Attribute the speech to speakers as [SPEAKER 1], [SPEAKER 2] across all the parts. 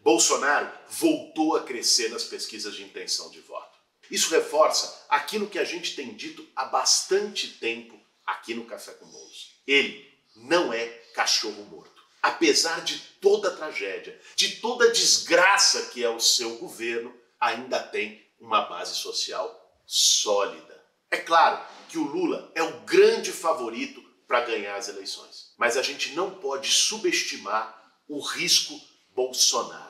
[SPEAKER 1] Bolsonaro voltou a crescer nas pesquisas de intenção de voto. Isso reforça aquilo que a gente tem dito há bastante tempo aqui no Café com Bolos. Ele não é cachorro morto. Apesar de toda a tragédia, de toda a desgraça que é o seu governo, ainda tem uma base social sólida. É claro que o Lula é o grande favorito para ganhar as eleições, mas a gente não pode subestimar o risco Bolsonaro.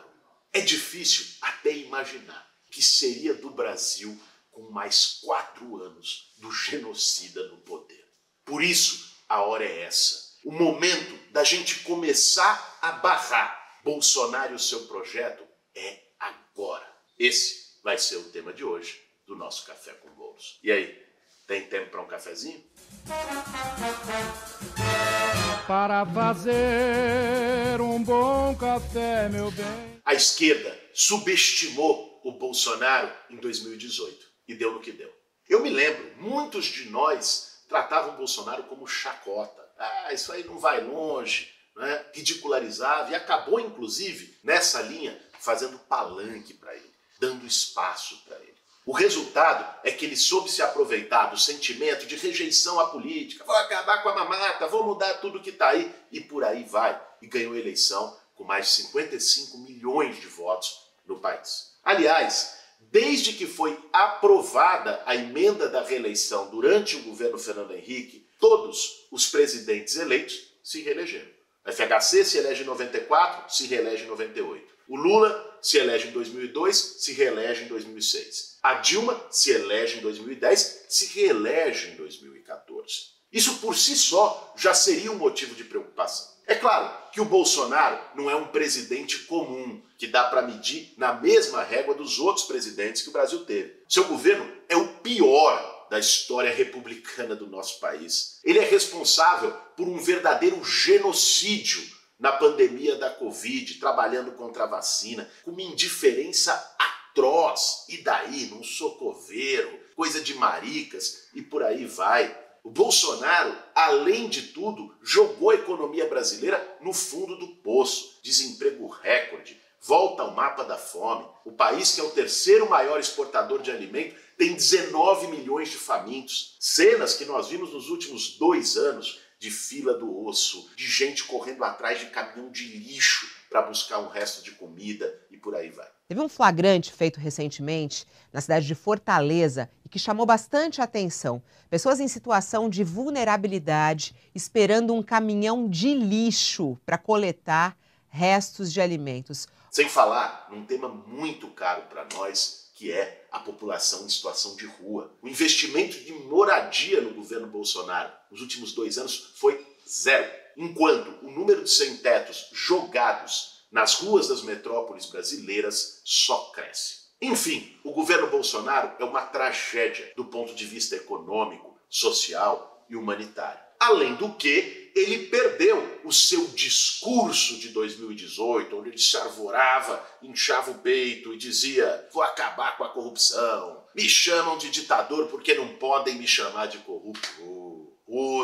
[SPEAKER 1] É difícil até imaginar o que seria do Brasil com mais 4 anos do genocida no poder. Por isso, a hora é essa. O momento da gente começar a barrar Bolsonaro e o seu projeto é agora. Esse vai ser o tema de hoje do nosso Café com Bolos. E aí, tem tempo para um cafezinho?
[SPEAKER 2] Para fazer um bom café, meu bem.
[SPEAKER 1] A esquerda subestimou o Bolsonaro em 2018 e deu no que deu. Eu me lembro, muitos de nós tratavam o Bolsonaro como chacota. Isso aí não vai longe, né? Ridicularizava e acabou, inclusive, nessa linha, fazendo palanque para ele, dando espaço para ele. O resultado é que ele soube se aproveitar do sentimento de rejeição à política. Vou acabar com a mamata, vou mudar tudo que está aí, e por aí vai. E ganhou a eleição com mais de 55 milhões de votos no país. Aliás, desde que foi aprovada a emenda da reeleição durante o governo Fernando Henrique, todos os presidentes eleitos se reelegeram. A FHC se elege em 94, se reelege em 98. O Lula se elege em 2002, se reelege em 2006. A Dilma se elege em 2010, se reelege em 2014. Isso por si só já seria um motivo de preocupação. É claro que o Bolsonaro não é um presidente comum, que dá para medir na mesma régua dos outros presidentes que o Brasil teve. Seu governo é o pior da história republicana do nosso país. Ele é responsável por um verdadeiro genocídio na pandemia da Covid, trabalhando contra a vacina, com uma indiferença atroz. E daí, num socoveiro, coisa de maricas e por aí vai. O Bolsonaro, além de tudo, jogou a economia brasileira no fundo do poço. Desemprego recorde, volta ao mapa da fome. O país, que é o terceiro maior exportador de alimento, tem 19 milhões de famintos. Cenas que nós vimos nos últimos 2 anos de fila do osso, de gente correndo atrás de caminhão de lixo para buscar um resto de comida e por aí vai.
[SPEAKER 3] Teve um flagrante feito recentemente na cidade de Fortaleza e que chamou bastante atenção. Pessoas em situação de vulnerabilidade esperando um caminhão de lixo para coletar restos de alimentos.
[SPEAKER 1] Sem falar num tema muito caro para nós, que é a população em situação de rua. O investimento de moradia no governo Bolsonaro nos últimos 2 anos foi 0, enquanto o número de sem-tetos jogados nas ruas das metrópoles brasileiras só cresce. Enfim, o governo Bolsonaro é uma tragédia do ponto de vista econômico, social e humanitário. Além do que, ele perdeu o seu discurso de 2018, onde ele se arvorava, inchava o peito e dizia: vou acabar com a corrupção, me chamam de ditador porque não podem me chamar de corrupto.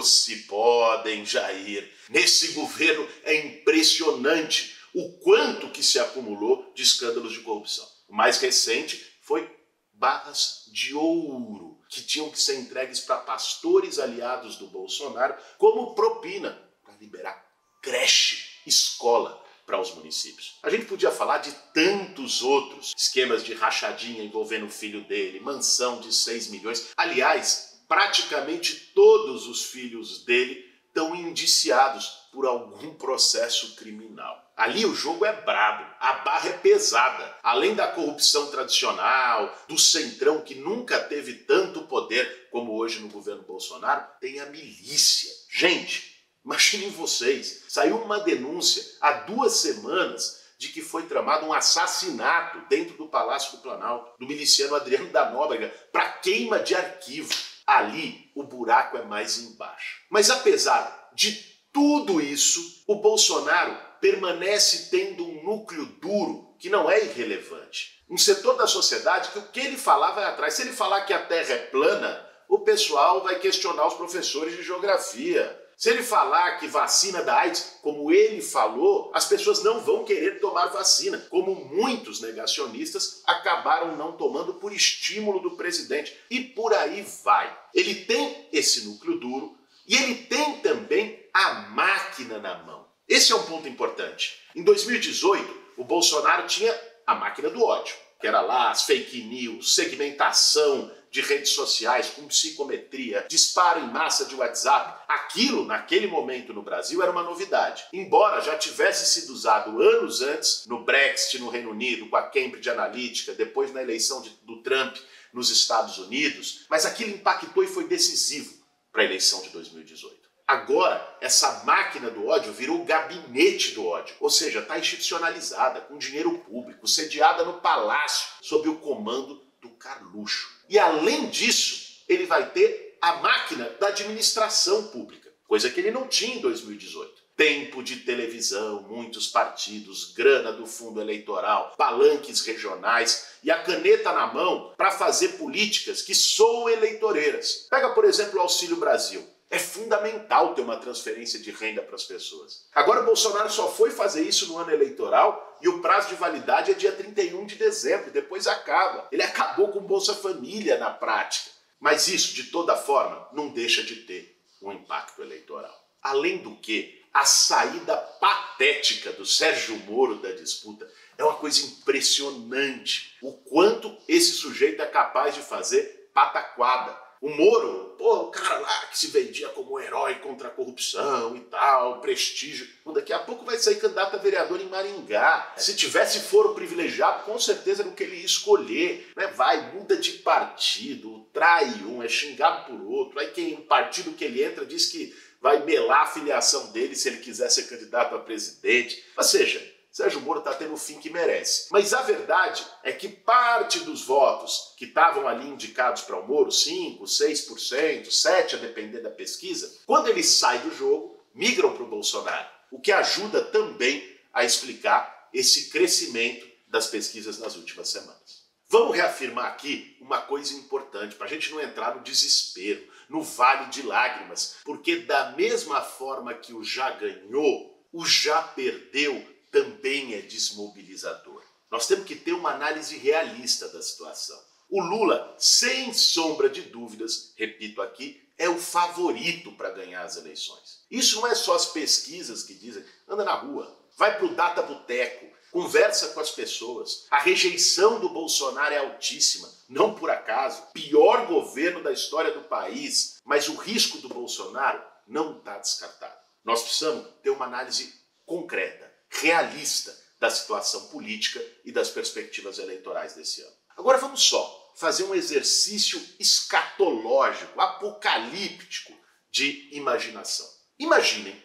[SPEAKER 1] Se podem, Jair. Nesse governo é impressionante o quanto que se acumulou de escândalos de corrupção. O mais recente foi barras de ouro, que tinham que ser entregues para pastores aliados do Bolsonaro como propina para liberar creche, escola para os municípios. A gente podia falar de tantos outros esquemas de rachadinha envolvendo o filho dele, mansão de 6 milhões. Aliás, praticamente todos os filhos dele estão indiciados por algum processo criminal. Ali o jogo é brabo, a barra é pesada. Além da corrupção tradicional, do centrão que nunca teve tanto poder como hoje no governo Bolsonaro, tem a milícia. Gente, imaginem vocês, saiu uma denúncia há 2 semanas de que foi tramado um assassinato dentro do Palácio do Planalto, do miliciano Adriano da Nóbrega, para queima de arquivo. Ali o buraco é mais embaixo. Mas apesar de tudo isso, o Bolsonaro permanece tendo um núcleo duro que não é irrelevante. Um setor da sociedade que o que ele falar vai atrás. Se ele falar que a Terra é plana, o pessoal vai questionar os professores de geografia. Se ele falar que vacina da AIDS, como ele falou, as pessoas não vão querer tomar vacina, como muitos negacionistas acabaram não tomando por estímulo do presidente. E por aí vai. Ele tem esse núcleo duro e ele tem também a máquina na mão. Esse é um ponto importante. Em 2018, o Bolsonaro tinha a máquina do ódio, que era lá as fake news, segmentação de redes sociais com psicometria, disparo em massa de WhatsApp. Aquilo, naquele momento no Brasil, era uma novidade. Embora já tivesse sido usado anos antes, no Brexit no Reino Unido, com a Cambridge Analytica, depois na eleição do Trump nos Estados Unidos, mas aquilo impactou e foi decisivo para a eleição de 2018. Agora, essa máquina do ódio virou o gabinete do ódio, ou seja, está institucionalizada, com dinheiro público, sediada no palácio, sob o comando do Carluxo. E além disso, ele vai ter a máquina da administração pública, coisa que ele não tinha em 2018. Tempo de televisão, muitos partidos, grana do fundo eleitoral, palanques regionais e a caneta na mão para fazer políticas que soam eleitoreiras. Pega, por exemplo, o Auxílio Brasil. É fundamental ter uma transferência de renda para as pessoas. Agora o Bolsonaro só foi fazer isso no ano eleitoral e o prazo de validade é dia 31 de dezembro, depois acaba. Ele acabou com o Bolsa Família na prática. Mas isso, de toda forma, não deixa de ter um impacto eleitoral. Além do que, a saída patética do Sérgio Moro da disputa é uma coisa impressionante. O quanto esse sujeito é capaz de fazer pataquada. O Moro, o cara lá que se vendia como um herói contra a corrupção e tal, prestígio. Daqui a pouco vai sair candidato a vereador em Maringá. Se tivesse foro privilegiado, com certeza era o que ele ia escolher. Né? Vai, muda de partido, trai um, é xingado por outro. Aí quem partido que ele entra diz que vai melar a filiação dele se ele quiser ser candidato a presidente. Ou seja, Sérgio Moro está tendo o fim que merece. Mas a verdade é que parte dos votos que estavam ali indicados para o Moro, 5%, 6%, 7%, a depender da pesquisa, quando ele sai do jogo, migram para o Bolsonaro. O que ajuda também a explicar esse crescimento das pesquisas nas últimas semanas. Vamos reafirmar aqui uma coisa importante, para a gente não entrar no desespero, no vale de lágrimas, porque da mesma forma que o já ganhou, o já perdeu também é desmobilizador. Nós temos que ter uma análise realista da situação. O Lula, sem sombra de dúvidas, repito aqui, é o favorito para ganhar as eleições. Isso não é só as pesquisas que dizem, anda na rua, vai para o Data Boteco, conversa com as pessoas. A rejeição do Bolsonaro é altíssima, não por acaso. Pior governo da história do país, mas o risco do Bolsonaro não está descartado. Nós precisamos ter uma análise concreta, realista da situação política e das perspectivas eleitorais desse ano. Agora vamos só fazer um exercício escatológico, apocalíptico de imaginação. Imaginem,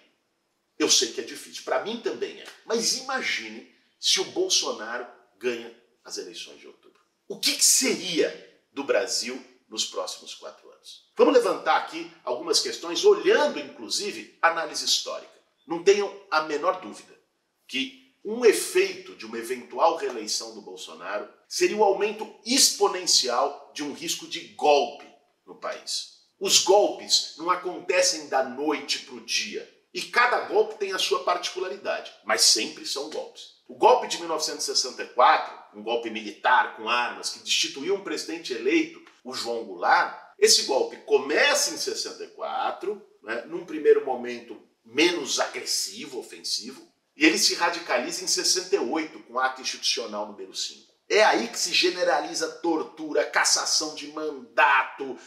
[SPEAKER 1] eu sei que é difícil, para mim também é, mas imaginem se o Bolsonaro ganha as eleições de outubro. O que seria do Brasil nos próximos 4 anos? Vamos levantar aqui algumas questões, olhando inclusive análise histórica. Não tenham a menor dúvida que um efeito de uma eventual reeleição do Bolsonaro seria o aumento exponencial de um risco de golpe no país. Os golpes não acontecem da noite para o dia, e cada golpe tem a sua particularidade, mas sempre são golpes. O golpe de 1964, um golpe militar com armas que destituiu um presidente eleito, o João Goulart, esse golpe começa em 64, né, num primeiro momento menos agressivo, ofensivo, e ele se radicaliza em 68, com o ato institucional número 5. É aí que se generaliza tortura, cassação de mandato,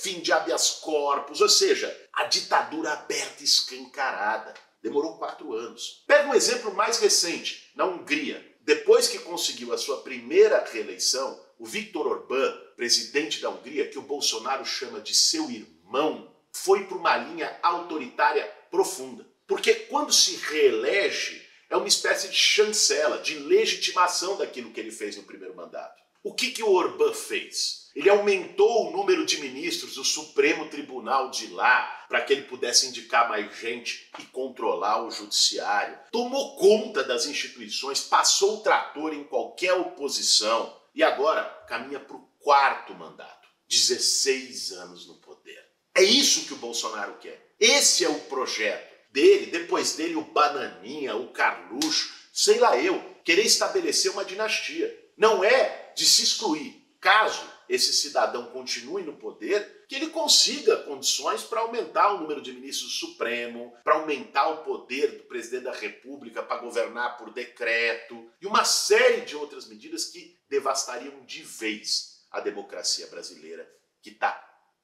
[SPEAKER 1] fim de habeas corpus, ou seja, a ditadura aberta e escancarada. Demorou 4 anos. Pega um exemplo mais recente, na Hungria. Depois que conseguiu a sua primeira reeleição, o Viktor Orbán, presidente da Hungria, que o Bolsonaro chama de seu irmão, foi para uma linha autoritária profunda. Porque quando se reelege, é uma espécie de chancela, de legitimação daquilo que ele fez no primeiro mandato. O que o Orbán fez? Ele aumentou o número de ministros do Supremo Tribunal de lá, para que ele pudesse indicar mais gente e controlar o judiciário. Tomou conta das instituições, passou o trator em qualquer oposição e agora caminha para o 4º mandato. 16 anos no poder. É isso que o Bolsonaro quer. Esse é o projeto dele, depois dele o Bananinha, o Carluxo, sei lá eu, querer estabelecer uma dinastia. Não é de se excluir, caso esse cidadão continue no poder, que ele consiga condições para aumentar o número de ministros do Supremo, para aumentar o poder do presidente da República para governar por decreto e uma série de outras medidas que devastariam de vez a democracia brasileira, que está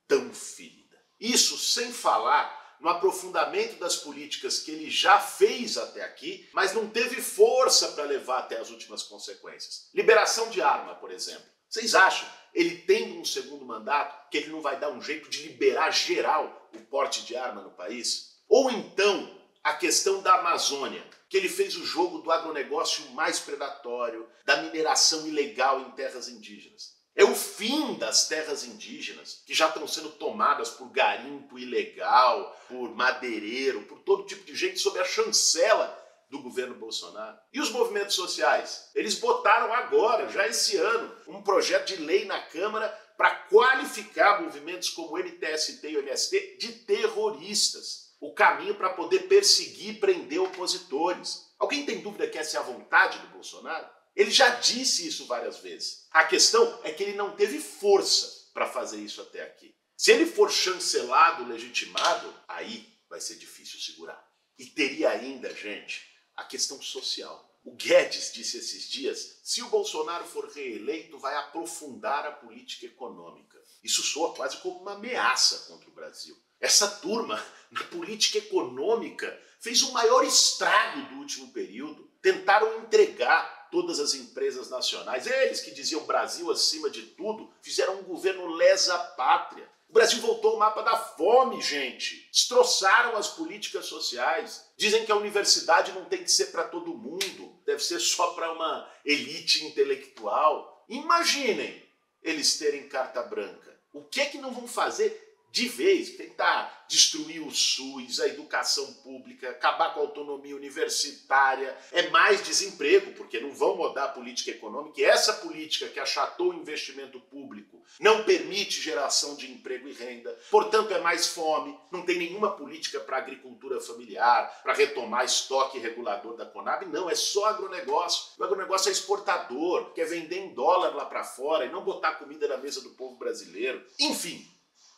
[SPEAKER 1] tão ferida. Isso sem falar no aprofundamento das políticas que ele já fez até aqui, mas não teve força para levar até as últimas consequências. Liberação de arma, por exemplo. Vocês acham, ele tendo um segundo mandato, que ele não vai dar um jeito de liberar geral o porte de arma no país? Ou então, a questão da Amazônia, que ele fez o jogo do agronegócio mais predatório, da mineração ilegal em terras indígenas. É o fim das terras indígenas, que já estão sendo tomadas por garimpo ilegal, por madeireiro, por todo tipo de gente sob a chancela do governo Bolsonaro. E os movimentos sociais? Eles botaram agora, já esse ano, um projeto de lei na Câmara para qualificar movimentos como o MTST e o MST de terroristas. O caminho para poder perseguir e prender opositores. Alguém tem dúvida que essa é a vontade do Bolsonaro? Ele já disse isso várias vezes. A questão é que ele não teve força para fazer isso até aqui. Se ele for chancelado, legitimado, aí vai ser difícil segurar. E teria ainda, gente, a questão social. O Guedes disse esses dias, se o Bolsonaro for reeleito, vai aprofundar a política econômica. Isso soa quase como uma ameaça contra o Brasil. Essa turma, na política econômica, fez o maior estrago do último período. Tentaram entregar todas as empresas nacionais. Eles que diziam Brasil acima de tudo, fizeram um governo lesa-pátria. O Brasil voltou ao mapa da fome, gente. Destroçaram as políticas sociais. Dizem que a universidade não tem que ser para todo mundo, deve ser só para uma elite intelectual. Imaginem eles terem carta branca. O que é que não vão fazer de vez? Tentar destruir o SUS, a educação pública, acabar com a autonomia universitária. É mais desemprego, porque não vão mudar a política econômica. E essa política que achatou o investimento público não permite geração de emprego e renda. Portanto, é mais fome. Não tem nenhuma política para a agricultura familiar, para retomar estoque regulador da Conab. Não, é só agronegócio. O agronegócio é exportador, quer vender em dólar lá para fora e não botar comida na mesa do povo brasileiro. Enfim,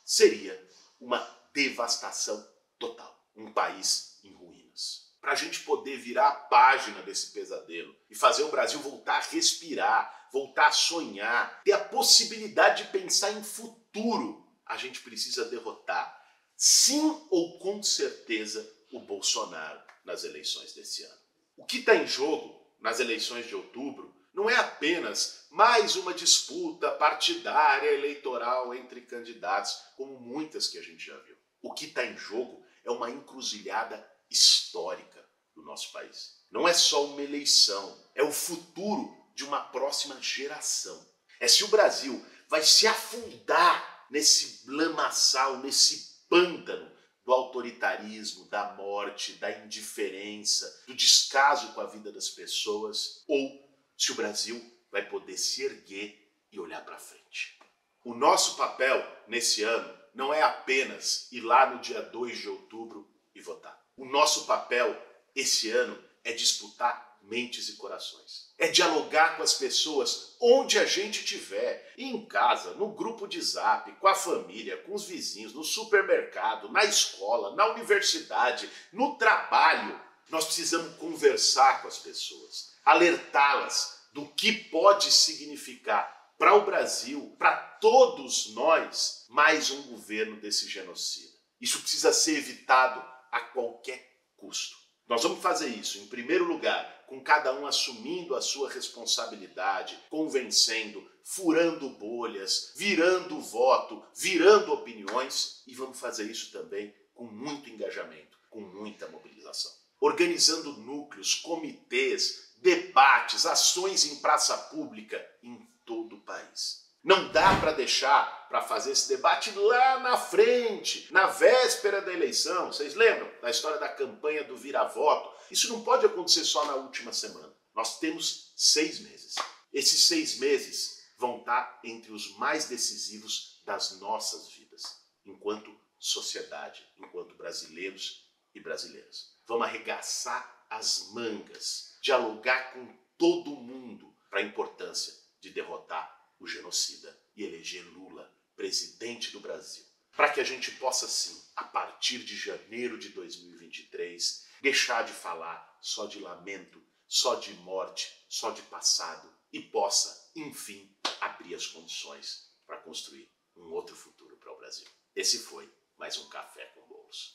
[SPEAKER 1] seria uma devastação total. Um país em ruínas. Para a gente poder virar a página desse pesadelo e fazer o Brasil voltar a respirar, voltar a sonhar, ter a possibilidade de pensar em futuro, a gente precisa derrotar, sim ou com certeza, o Bolsonaro nas eleições desse ano. O que está em jogo nas eleições de outubro não é apenas mais uma disputa partidária eleitoral entre candidatos, como muitas que a gente já viu. O que está em jogo é uma encruzilhada histórica do nosso país. Não é só uma eleição, é o futuro de uma próxima geração. É se o Brasil vai se afundar nesse lamaçal, nesse pântano do autoritarismo, da morte, da indiferença, do descaso com a vida das pessoas, ou se o Brasil vai poder se erguer e olhar para frente. O nosso papel nesse ano não é apenas ir lá no dia 2 de outubro e votar. O nosso papel esse ano é disputar mentes e corações. É dialogar com as pessoas onde a gente estiver, em casa, no grupo de zap, com a família, com os vizinhos, no supermercado, na escola, na universidade, no trabalho. Nós precisamos conversar com as pessoas, alertá-las do que pode significar para o Brasil, para todos nós, mais um governo desse genocida. Isso precisa ser evitado a qualquer custo. Nós vamos fazer isso, em primeiro lugar, com cada um assumindo a sua responsabilidade, convencendo, furando bolhas, virando voto, virando opiniões, e vamos fazer isso também com muito engajamento, com muita mobilização. Organizando núcleos, comitês, debates, ações em praça pública em todo o país. Não dá para deixar para fazer esse debate lá na frente, na véspera da eleição. Vocês lembram da história da campanha do vira-voto? Isso não pode acontecer só na última semana. Nós temos 6 meses. Esses 6 meses vão estar entre os mais decisivos das nossas vidas, enquanto sociedade, enquanto brasileiros e brasileiras. Vamos arregaçar as mangas, dialogar com todo mundo para a importância de derrotar o genocida e eleger Lula presidente do Brasil. Para que a gente possa, sim, a partir de janeiro de 2023, deixar de falar só de lamento, só de morte, só de passado e possa, enfim, abrir as condições para construir um outro futuro para o Brasil. Esse foi mais um Café com Bolos.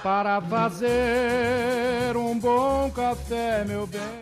[SPEAKER 2] Para fazer um bom café, meu bem.